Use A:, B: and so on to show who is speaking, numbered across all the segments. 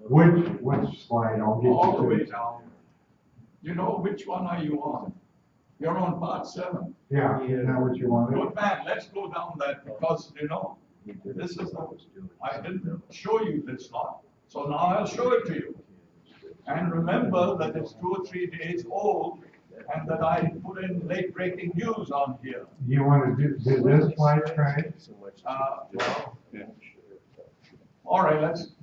A: Which slide? I'll get
B: All the
A: you
B: way
A: to.
B: down. You know, which one are you on? You're on part 7.
A: Yeah, is that what you wanted?
B: Good man, let's go down that because, you know, this is I didn't show you this lot. So now I'll show it to you. And remember that it's 2 or 3 days old and that I put in late breaking news on here.
A: Do you want to do this slide, Trey?
B: Well, all right, let's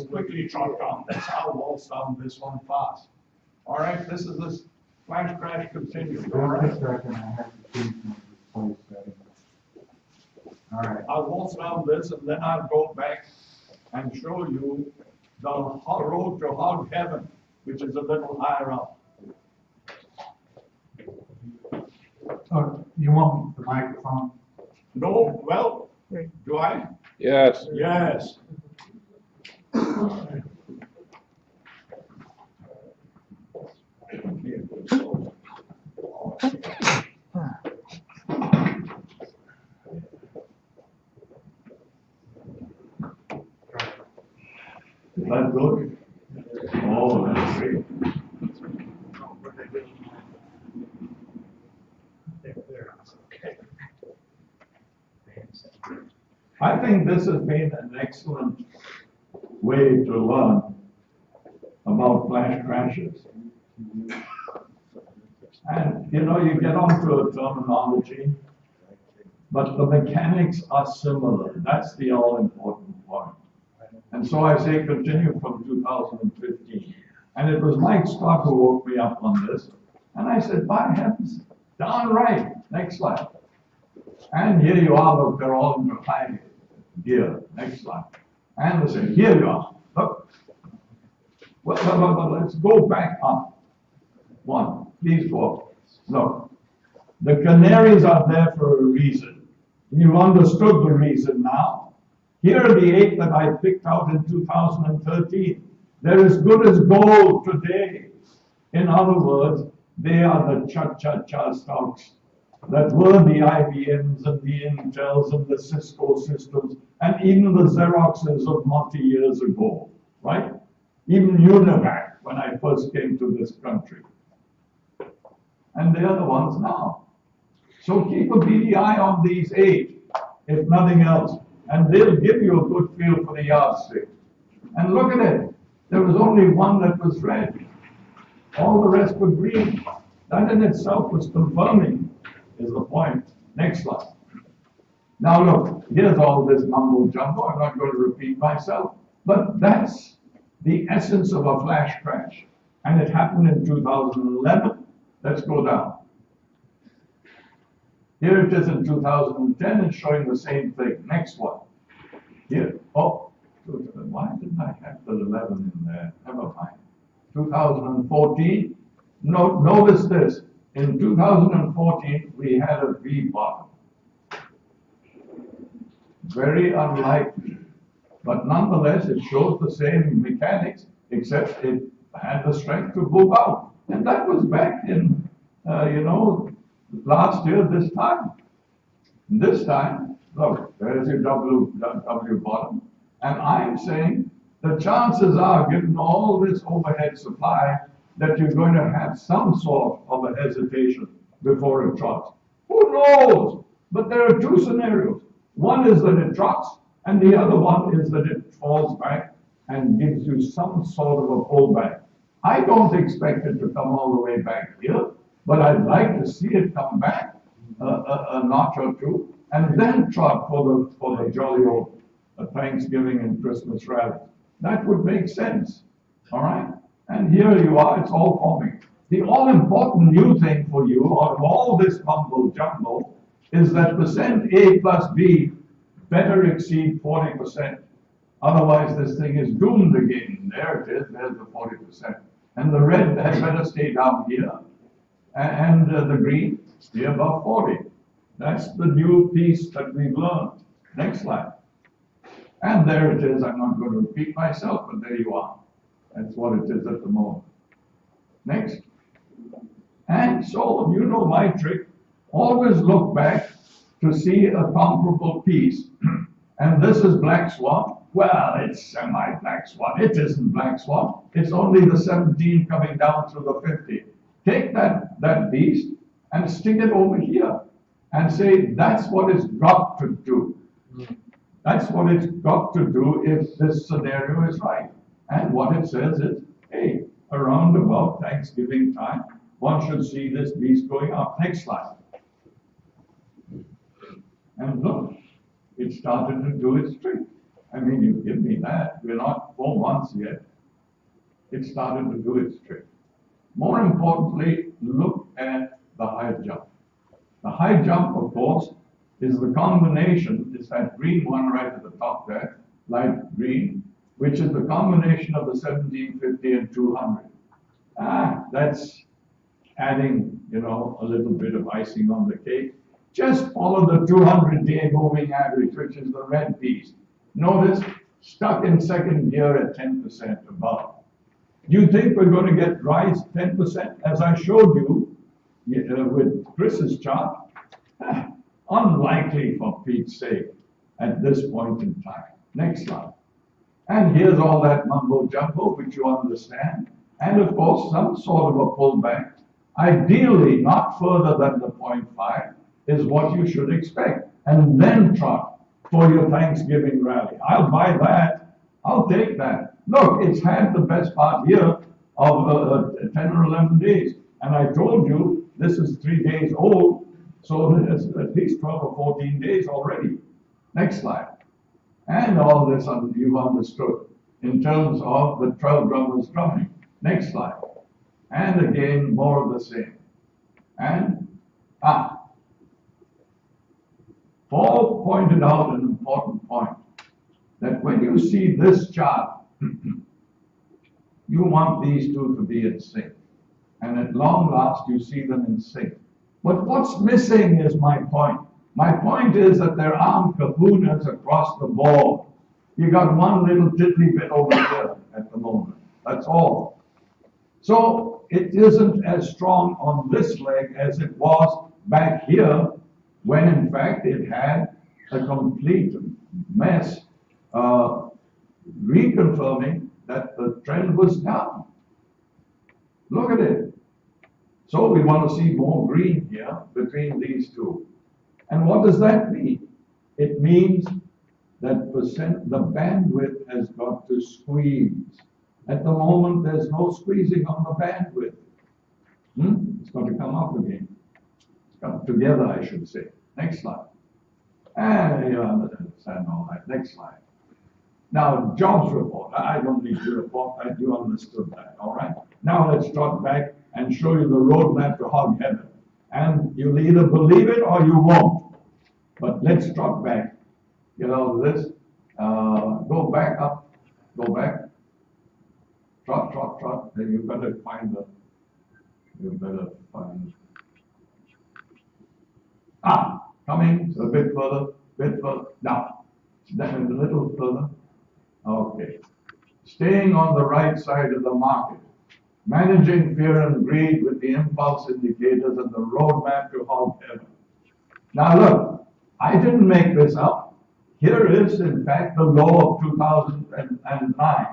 B: quickly trot down. That's how I'll waltz down this one fast. All right, this is this flash crash continues. All right.
A: Just a second, I have to change my display setting. All right.
B: I'll waltz down this and then I'll go back and show you the road to hog heaven, which is a little higher up.
A: Oh, you want the microphone?
B: No, well, do I?
C: Yes.
B: Yes. Is that good? Oh, that's great. I think this has been an excellent way to learn about flash crashes. And you know, you get onto a terminology, but the mechanics are similar. That's the all important point. And so I say continue from 2015. And it was Mike Scott who woke me up on this. And I said, by heavens, darn right. Next slide. And here you are, look, they're all in the high gear. Next slide. And they say, here you are. Look. Well, let's go back up. One, please go. Look, the canaries are there for a reason. You understood the reason now. Here are the 8 that I picked out in 2013. They're as good as gold today. In other words, they are the cha-cha-cha stocks that were the IBMs and the Intels and the Cisco systems and even the Xeroxes of multi-years ago, right? Even Univac when I first came to this country. And they're the ones now. So keep a beady eye on these 8, if nothing else, and they'll give you a good feel for the yardstick. And look at it. There was only one that was red. All the rest were green. That in itself was confirming, is the point. Next slide. Now look, here's all this mumbo jumbo. I'm not going to repeat myself, but that's the essence of a flash crash. And it happened in 2011. Let's go down. Here it is in 2010. It's showing the same thing. Next one. Here. Oh, why didn't I have the 11 in there? Never mind. 2014. Notice this. In 2014, we had a V bottom. Very unlikely. But nonetheless, it shows the same mechanics, except it had the strength to move out. And that was back in, last year, this time. This time, look, there's your W bottom. And I'm saying the chances are, given all this overhead supply, that you're going to have some sort of a hesitation before it trots. Who knows? But there are 2 scenarios. One is that it trots, and the other one is that it falls back and gives you some sort of a pullback. I don't expect it to come all the way back here, but I'd like to see it come back a notch or 2, and then trot for the jolly old Thanksgiving and Christmas rally. That would make sense, all right? And here you are, it's all forming. The all-important new thing for you, out of all this mumbo-jumbo, is that percent A plus B better exceed 40%. Otherwise, this thing is doomed again. There it is, there's the 40%. And the red had better stay down here, and the green stay above 40. That's the new piece that we've learned. Next slide. And there it is. I'm not going to repeat myself, but there you are. That's what it is at the moment. Next. And so, you know my trick. Always look back to see a comparable piece. And this is Black Swan. Well, it's semi-black swan. It isn't black swan. It's only the 17 coming down through the 50. Take that beast and stick it over here and say that's what it's got to do. That's what it's got to do if this scenario is right. And what it says is, hey, around about Thanksgiving time, one should see this beast going up. Next slide. And look, it started to do its trick. I mean, you give me that. We're not 4 months yet. It started to do its trick. More importantly, look at the high jump. The high jump, of course, is the combination, is that green one right at the top there, light green, which is the combination of the 1750 and 200. That's adding, a little bit of icing on the cake. Just follow the 200-day moving average, which is the red piece. Notice, stuck in second gear at 10% above. You think we're going to get rise 10%? As I showed you with Chris's chart, unlikely for Pete's sake at this point in time. Next slide. And here's all that mumbo jumbo, which you understand. And of course, some sort of a pullback, ideally not further than the 0.5, is what you should expect. And then trot for your Thanksgiving rally. I'll buy that. I'll take that. Look, it's had the best part here of 10 or 11 days. And I told you this is 3 days old, so it's at least 12 or 14 days already. Next slide. And all this you've understood in terms of the 12 drummers drumming. Next slide. And again, more of the same. And, Paul pointed out an important point, that when you see this chart, you want these two to be in sync. And at long last, you see them in sync. But what's missing is my point. My point is that there aren't kahunas across the board. You got one little tiddly bit over here at the moment. That's all. So it isn't as strong on this leg as it was back here, when in fact it had a complete mess, reconfirming that the trend was down. Look at it. So we want to see more green here between these two. And what does that mean? It means that the bandwidth has got to squeeze. At the moment, there's no squeezing on the bandwidth. It's got to come up again. Come together, I should say. Next slide. And you understand all that. Next slide. Now, jobs report. I don't need to report that. You understood that, all right? Now let's talk back and show you the roadmap to hog heaven. And you'll either believe it or you won't. But let's trot back. This. Go back up. Go back. Trot, trot, trot. Then you better find coming a bit further, now, a little further, okay. Staying on the right side of the market, managing fear and greed with the impulse indicators and the roadmap to hog heaven. Now look, I didn't make this up. Here is, in fact, the low of 2009,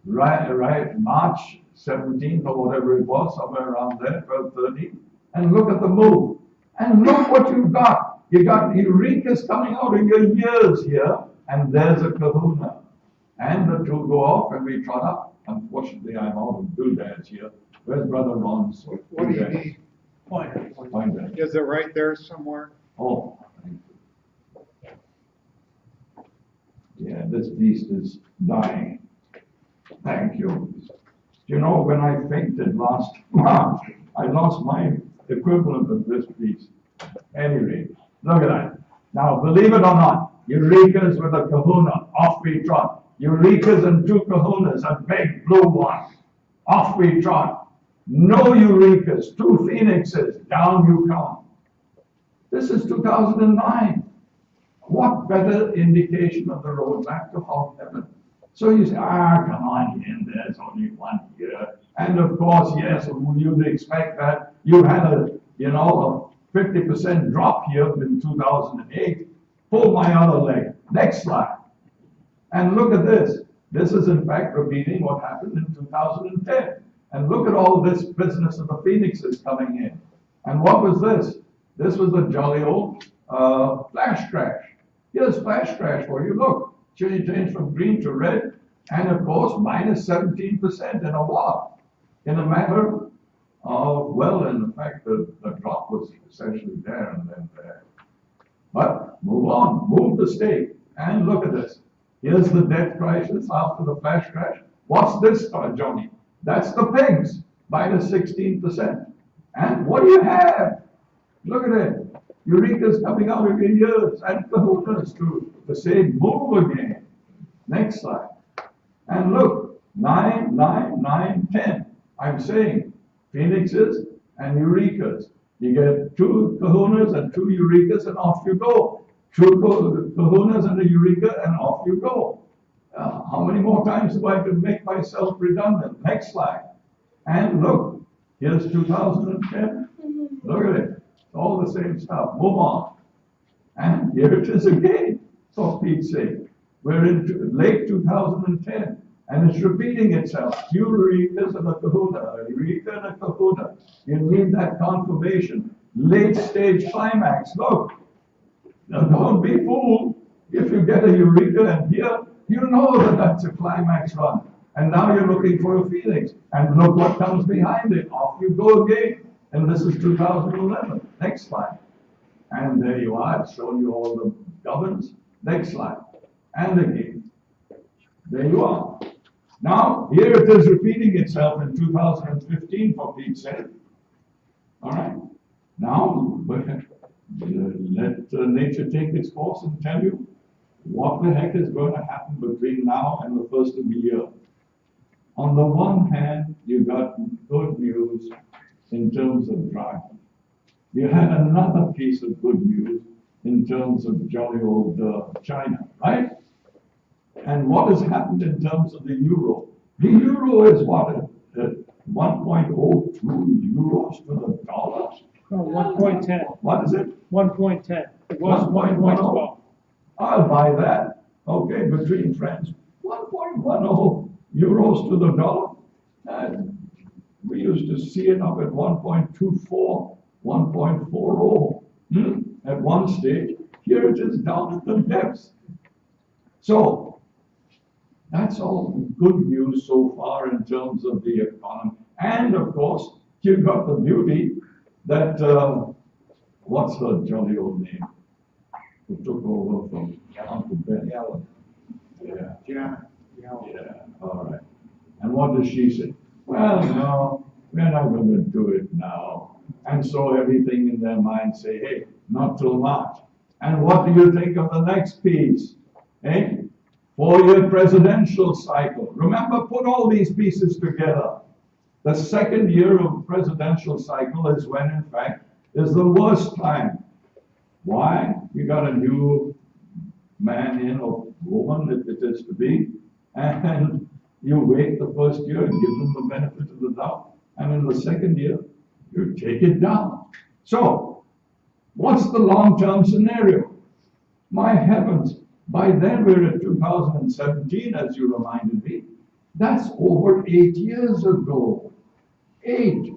B: right, March 17th or whatever it was, somewhere around there, 12, 13, and look at the move. And look what you've got. You got Eureka's coming out of your ears here, and there's a kahuna. And the two go off, and we trot up. Unfortunately, I'm out of doodads here. Where's Brother Ron? So
C: What do you need? Pointer.
B: Pointer.
C: Is it right there somewhere?
B: Oh, thank you. Yeah, this beast is dying. Thank you. You know, when I fainted last March, I lost my equivalent of this beast. Anyway, look at that. Now, believe it or not, Eureka's with a kahuna, off we trot. Eureka's and two kahunas, a big blue one. Off we trot. No Eureka's, two phoenixes, down you come. This is 2009. What better indication of the roadmap to hog heaven? So you say, come on in, there's only one here. And of course, yes, you'd expect that. You had a 50% drop here in 2008. Pull my other leg. Next slide. And look at this. This is in fact repeating what happened in 2010. And look at all this business of the Phoenixes coming in. And what was this? This was a jolly old flash crash. Here's flash crash for you. Look, change from green to red. And of course, minus 17% in a what? In a matter of, well, in fact, the drop was essentially there and then there. But move on, move the stake. And look at this. Here's the debt crisis after the flash crash. What's this, Johnny? That's the pigs, minus 16%. And what do you have? Look at it. Eureka's coming out of your ears and kahunas to say move again. Next slide. And look, 9, 9, 9, 10. I'm saying Phoenixes and Eurekas. You get 2 kahunas and 2 Eurekas and off you go. 2 kahunas and a Eureka and off you go. How many more times do I have to make myself redundant? Next slide. And look, here's 2010. Look at it. It's all the same stuff. Move on. And here it is again, for Pete's sake. We're in late 2010, and it's repeating itself. 2 Eurekas and a kahuna, a Eureka and a kahuna. You need that confirmation. Late stage climax. Look. Now don't be fooled. If you get a Eureka and here, you know that that's a climax run. And now you're looking for a Phoenix. And look what comes behind it. Off you go again. And this is 2011. Next slide. And there you are. It's shown you all the governs. Next slide. And again. There you are. Now, here it is repeating itself in 2015 for Pete's sake. All right. Now, let nature take its course and tell you what the heck is going to happen between now and the first of the year. On the one hand, you got good news in terms of drought. You had another piece of good news in terms of jolly old China, right? And what has happened in terms of the euro? The euro is what? At 1.02 euros to the dollar?
D: No, 1.10.
B: What is it?
D: 1.10. It was 1.12.
B: I'll buy that. Okay, between friends. 1.10 euros to the dollar. And we used to see it up at 1.24, 1.40 at one stage. Here it is down at the depths. So that's all good news so far in terms of the economy. And of course, you've got the beauty that, what's her jolly old name? Who took over from Uncle Ben? Yeah, all right. And what does she say? Well, no, we're not going to do it now. And so everything in their mind say, hey, not till March. And what do you think of the next piece? Eh? 4-year presidential cycle. Remember, put all these pieces together. The second year of presidential cycle is when, in fact, is the worst time. Why? You got a new man in, or woman, if it is to be, and you wait the first year and give them the benefit of the doubt. And in the second year, you take it down. So, what's the long-term scenario? My heavens, by then we're at 2017, as you reminded me. That's over 8 years ago. 8.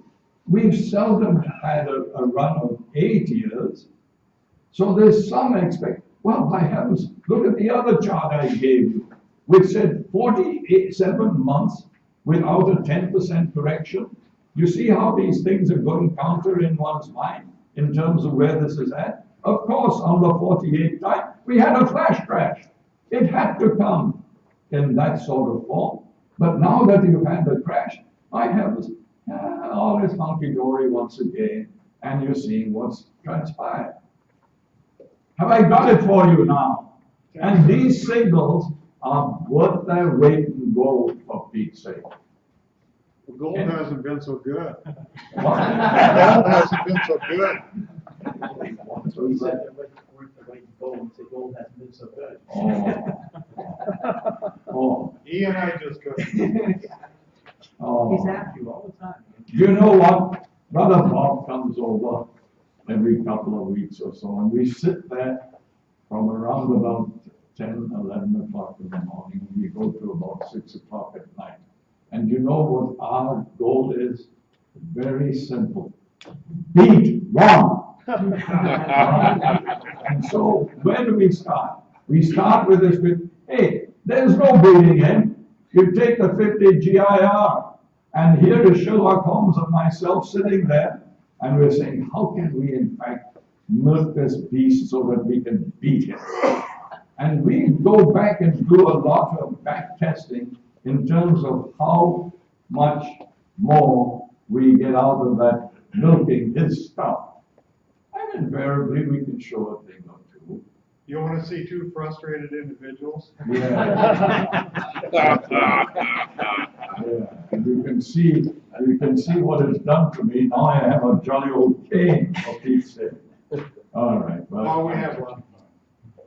B: We've seldom had a run of 8 years. So there's some well, by heavens, look at the other chart I gave you, which said 47 months without a 10% correction. You see how these things are going counter in one's mind in terms of where this is at? Of course, on the 48th time, we had a flash crash. It had to come in that sort of form. But now that you've had the crash, I have all this hunky-dory once again, and you're seeing what's transpired. Have I got it for you now? And these signals are worth their weight in gold, for Pete's sake.
C: Well, gold hasn't been so good.
B: What?
C: Gold hasn't been so good.
E: So he said they're worth the weight in gold, and said gold hasn't been so good.
B: Oh.
C: He and I just couldn't.
B: Oh.
E: He's after you all the time.
B: You know what? Brother Bob comes over every couple of weeks or so, and we sit there from around about 10, 11 o'clock in the morning. We go to about 6 o'clock at night. And you know what our goal is? Very simple. Beat one. And so where do we start? We start with this, hey, there's no beating him. You take the 50 GIR. And here is Sherlock Holmes and myself sitting there. And we're saying, how can we in fact milk this beast so that we can beat him? And we go back and do a lot of back testing in terms of how much more we get out of that milking his stuff. And invariably we can show a thing or two.
C: You want to see two frustrated individuals?
B: Yeah. Yeah. And you can see what it's done to me. Now I have a jolly old cane, for Pete's sake. All right. Well,
C: Oh, we have one.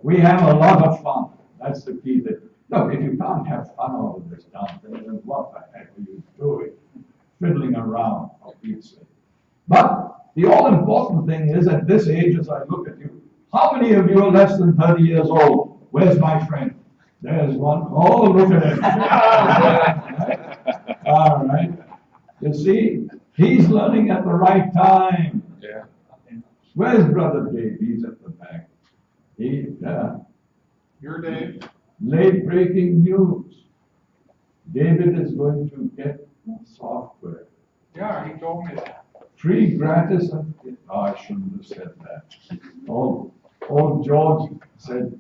B: we have a lot of fun. That's the key thing. Look, if you can't have fun all of this down there, then what the heck are you doing? Fiddling around, for Pete's sake. But the all-important thing is, at this age, as I look at you, how many of you are less than 30 years old? Where's my friend? There's one. Oh, look at him. All right. You see, he's learning at the right time.
F: Yeah.
B: Where's Brother Dave? He's at the back.
C: Your Dave?
B: Late breaking news. David is going to get software.
C: Yeah, he told me that.
B: Free gratis. Oh, I shouldn't have said that. Old George said,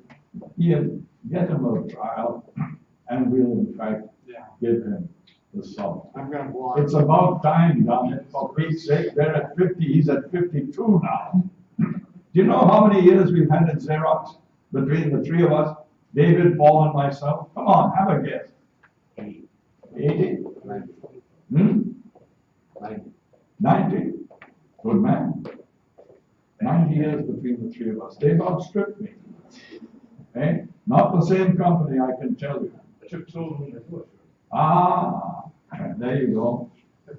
B: Ian, get him a trial and we'll in fact give him the software.
C: I'm gonna block.
B: It's about time, darn it, for Pete's sake. They're at 50, he's at 52 now. Do you know how many years we've had at Xerox between the three of us? David, Paul, and myself? Come on, have a guess. 80? 90? Good man. 90 years between the three of us. They've outstripped me. Eh? Not the same company, I can tell you. Ah, there you go.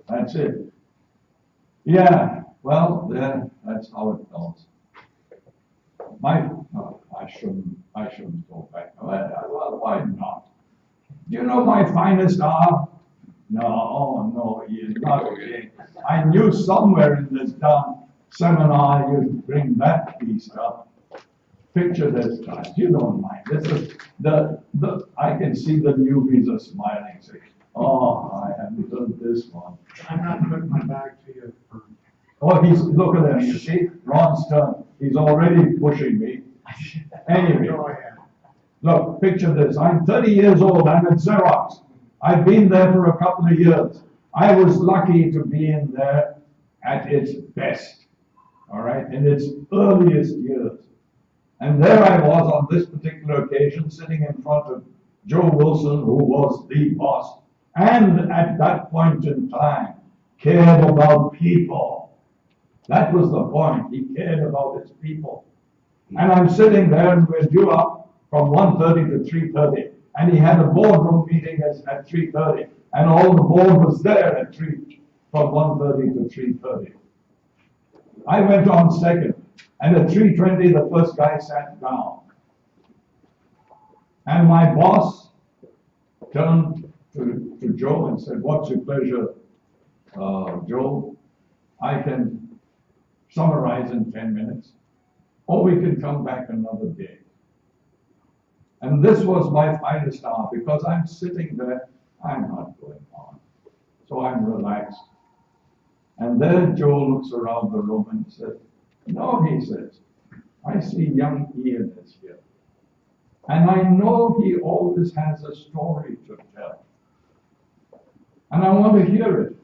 B: That's it. Yeah, well, that's how it goes. I shouldn't go back. Well, why not? Do you know my finest hour? No, not again. I knew somewhere in this darn seminar you'd bring that piece up. Picture this, guys. You don't mind. This is I can see the newbies are smiling, saying, oh, I haven't done this one.
C: I'm not putting my bag to you for.
B: Oh, look at him, you see? Ron's turn. He's already pushing me. Anyway,
C: Go ahead.
B: look, picture this. I'm 30 years old. I'm at Xerox. I've been there for a couple of years. I was lucky to be in there at its best, all right, in its earliest years. And there I was on this particular occasion, sitting in front of Joe Wilson, who was the boss, and at that point in time, cared about people. That was the point. He cared about his people. And I'm sitting there, and we're due up from 1:30 to 3:30. And he had a boardroom meeting at 3:30. And all the board was there at from 1:30 to 3:30. I went on second. And at 3:20, the first guy sat down. And my boss turned to Joe and said, what's your pleasure, Joe? I can summarize in 10 minutes, or we can come back another day. And this was my finest hour, because I'm sitting there, I'm not going on. So I'm relaxed. And then Joe looks around the room and says, no, he says, I see young Ian is here. And I know he always has a story to tell. And I want to hear it.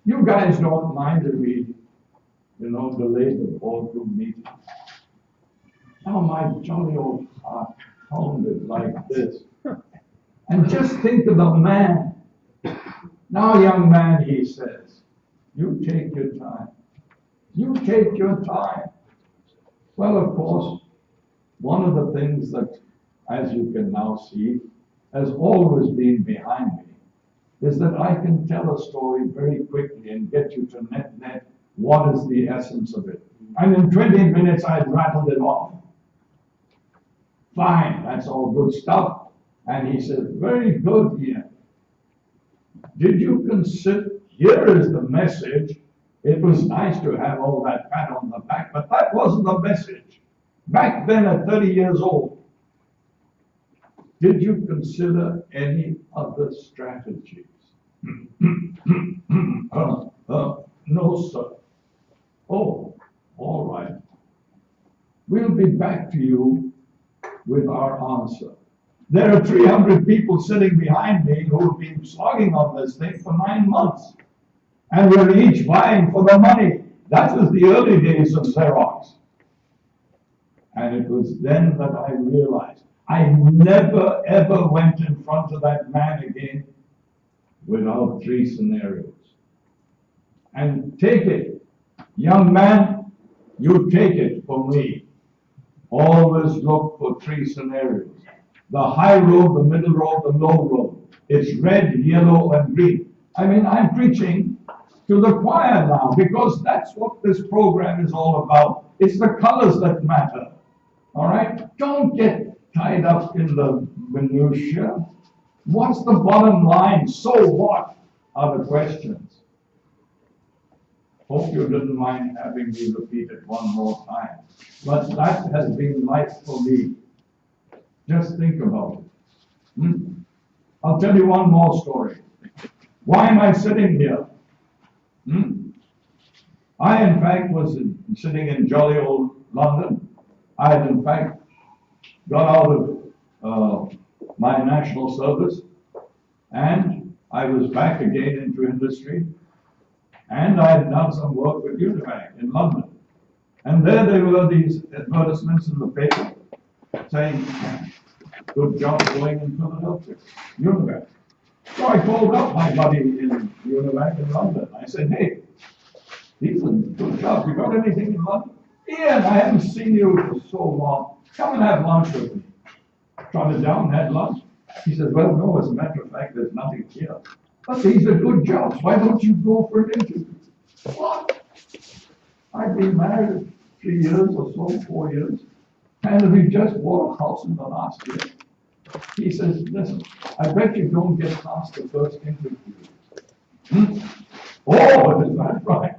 B: You guys don't mind if we, delay the boardroom meeting. Now my jolly old heart pounded like this. And just think of the man. Now, young man, he says, you take your time. You take your time. Well, of course, one of the things that, as you can now see, has always been behind me, is that I can tell a story very quickly and get you to net what is the essence of it. And in 20 minutes, I'd rattled it off. Fine, that's all good stuff. And he said, very good, Ian. Did you consider, here is the message. It was nice to have all that pat on the back, but that wasn't the message. Back then at 30 years old, did you consider any other strategies? No, sir. Oh, all right. We'll be back to you with our answer. There are 300 people sitting behind me who have been slogging on this thing for 9 months. And we're each vying for the money. That was the early days of Xerox. And it was then that I realized I never ever went in front of that man again without 3 scenarios. And take it, young man, you take it from me. Always look for 3 scenarios. The high road, the middle road, the low road. It's red, yellow, and green. I mean, I'm preaching to the choir now because that's what this program is all about. It's the colors that matter. All right? Don't get tied up in the minutiae. What's the bottom line? So what are the questions? Hope you didn't mind having me repeat it one more time. But that has been life for me. Just think about it. I'll tell you one more story. Why am I sitting here? I, in fact, was sitting in jolly old London. I had, in fact, got out of my national service, and I was back again into industry, and I had done some work with Univac in London. And there were these advertisements in the paper saying, good job going in Philadelphia, Univac. So I called up my buddy in Univac in London. I said, hey, these are good jobs. You got anything in London? Ian, I haven't seen you for so long. Come and have lunch with me. Trotted down, had lunch. He said, well, no, as a matter of fact, there's nothing here. But these are good jobs. Why don't you go for an interview? What? I've been married 3 years or so, 4 years, and we just bought a house in the last year. He says, listen, I bet you don't get past the first interview. Oh, is that right?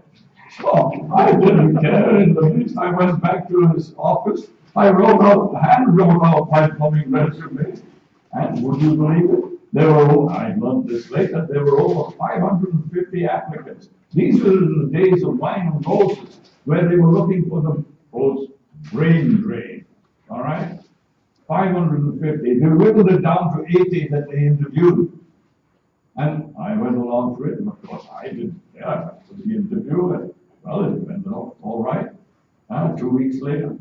B: So I didn't care in the least. I went back to his office. I wrote out my plumbing resume. And would you believe it? I learned this later, there were over 550 applicants. These were in the days of wine and roses, where they were looking for those brain drain. All right? 550. They whittled it down to 80 that they interviewed. And I went along for it, and of course I did, for the interview, and well, it went all right. 2 weeks later,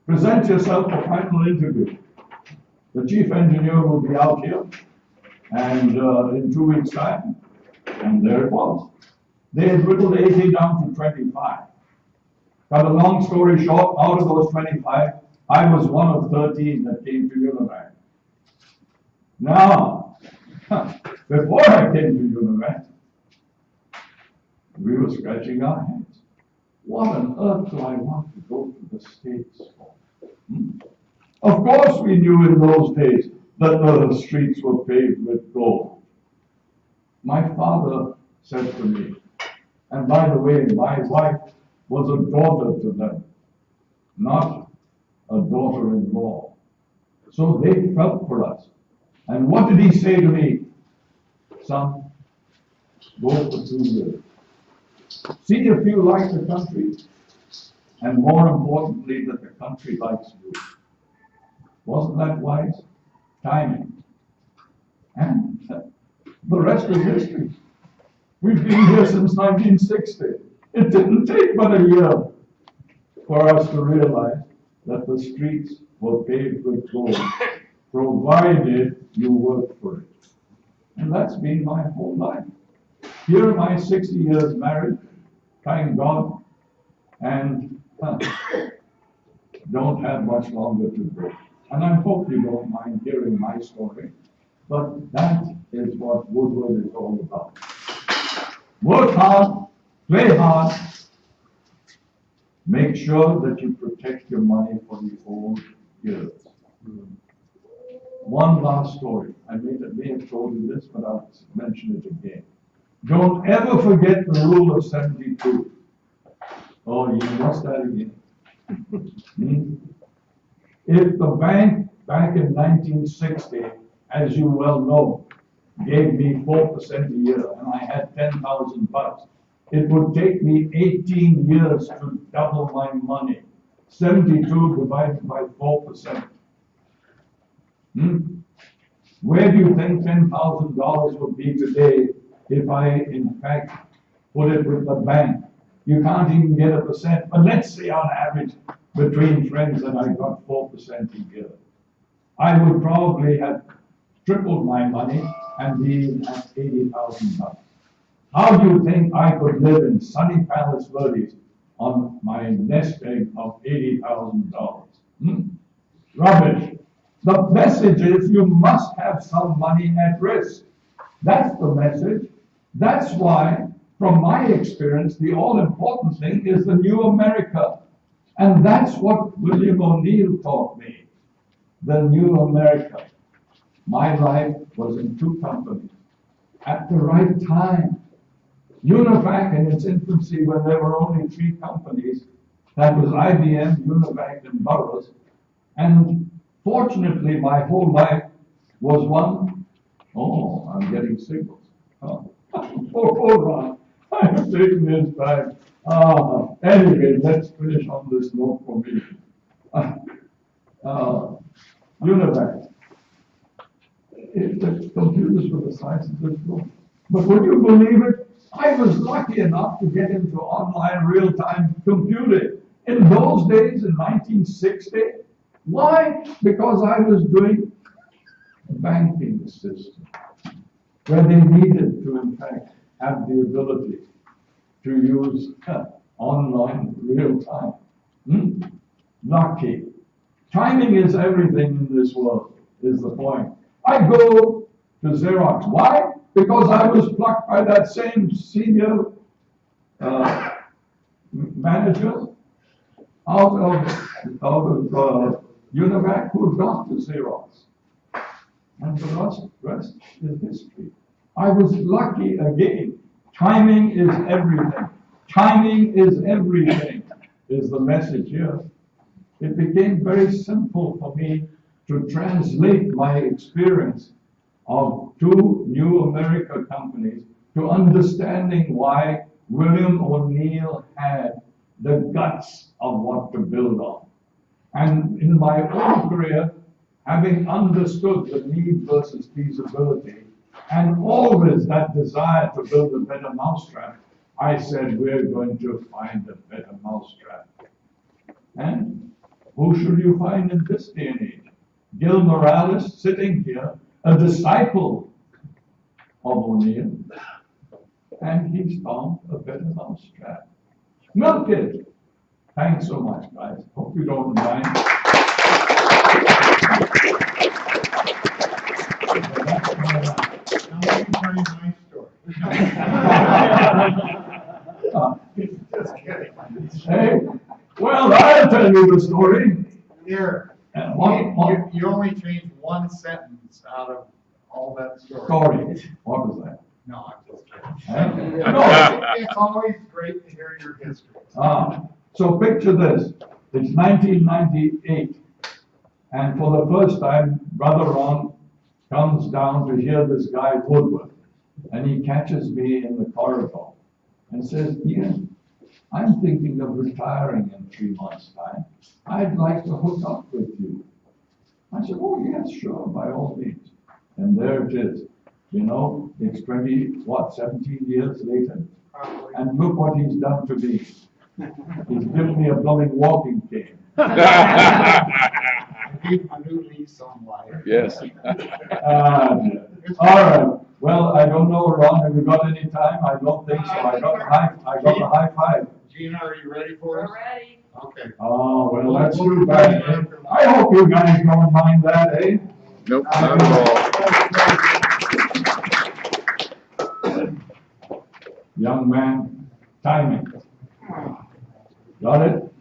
B: present yourself for final interview. The chief engineer will be out here, and in 2 weeks' time, and there it was. They had whittled 80 down to 25. Cut a long story short, out of those 25, I was one of 13 that came to Univac. Now, before I came to Univac, we were scratching our heads. What on earth do I want to go to the States for? Of course we knew in those days that the streets were paved with gold. My father said to me, and by the way, my wife was a daughter to them, not a daughter-in-law. So they felt for us. And what did he say to me? Son, go for 2 years. See if you like the country, and more importantly, that the country likes you. Wasn't that wise? Timing. And the rest is history. We've been here since 1960. It didn't take but a year for us to realize that the streets were paved with gold, provided you worked for it. And that's been my whole life. Here am I, 60 years married, thank God, and don't have much longer to go. And I hope you don't mind hearing my story, but that is what Woodward is all about. Work hard, play hard, make sure that you protect your money for the old years. One last story. I may have told you this, but I'll mention it again. Don't ever forget the rule of 72. Oh, you lost that again. If the bank back in 1960, as you well know, gave me 4% a year and I had $10,000, it would take me 18 years to double my money. 72 divided by 4%. Where do you think $10,000 would be today if I, in fact, put it with the bank? You can't even get a percent, but let's say on average, between friends that I got 4% a year. I would probably have tripled my money and be at $80,000. How do you think I could live in sunny Palos Verdes on my nest egg of $80,000? Rubbish. The message is you must have some money at risk. That's the message. That's why, from my experience, the all-important thing is the new America. And that's what William O'Neill taught me. The new America. My life was in two companies at the right time. Univac in its infancy, when there were only 3 companies, that was IBM, Univac, and Burroughs. And fortunately, my whole life was one. Oh, I'm getting signals. Oh, hold on. I'm taking this time. Anyway, let's finish on this note for me. Univac. The computers were the size of this room. But would you believe it? I was lucky enough to get into online real-time computing. In those days, in 1960, why? Because I was doing a banking system where they needed to, in fact, have the ability to use online real-time. Lucky. Timing is everything in this world, is the point. I go to Xerox. Why? Because I was plucked by that same senior manager out of Univac who had gone to Xerox. And the rest is history. I was lucky again. Timing is everything. Timing is everything, is the message here. It became very simple for me to translate my experience of 2 new America companies to understanding why William O'Neill had the guts of what to build on. And in my own career, having understood the need versus feasibility, and always that desire to build a better mousetrap, I said, we're going to find a better mousetrap. And who should you find in this day and age? Gil Morales sitting here, a disciple of O'Neill, and he's found a better mousetrap. Milk it. Thanks so much, guys. Hope you don't mind.
C: Now let me tell you my story. Just kidding.
B: Hey, well, I'll tell you the story.
C: Here,
B: What
C: you only changed one sentence out of all that story.
B: story? What was that?
C: No, I'm just kidding.
B: No.
C: It's always great to hear your history.
B: So picture this. It's 1998. And for the first time, Brother Ron comes down to hear this guy, Woodward. And he catches me in the corridor and says, Ian, I'm thinking of retiring in 3 months' time. I'd like to hook up with you. I said, oh, yes, sure, by all means. And there it is. You know, it's 17 years later.
C: Probably.
B: And look what he's done to me. He's given me a blowing walking cane.
C: Gave a new lease on life.
F: Yes.
B: All right. Well, I don't know, Ron, have you got any time? I don't think so. I got a high five.
C: Gina, are you ready for us?
G: We're ready.
C: Okay.
B: Oh, well, that's too bad. Eh? I hope you guys don't mind that, eh?
F: Nope, not at all.
B: Young man, timing. Got it?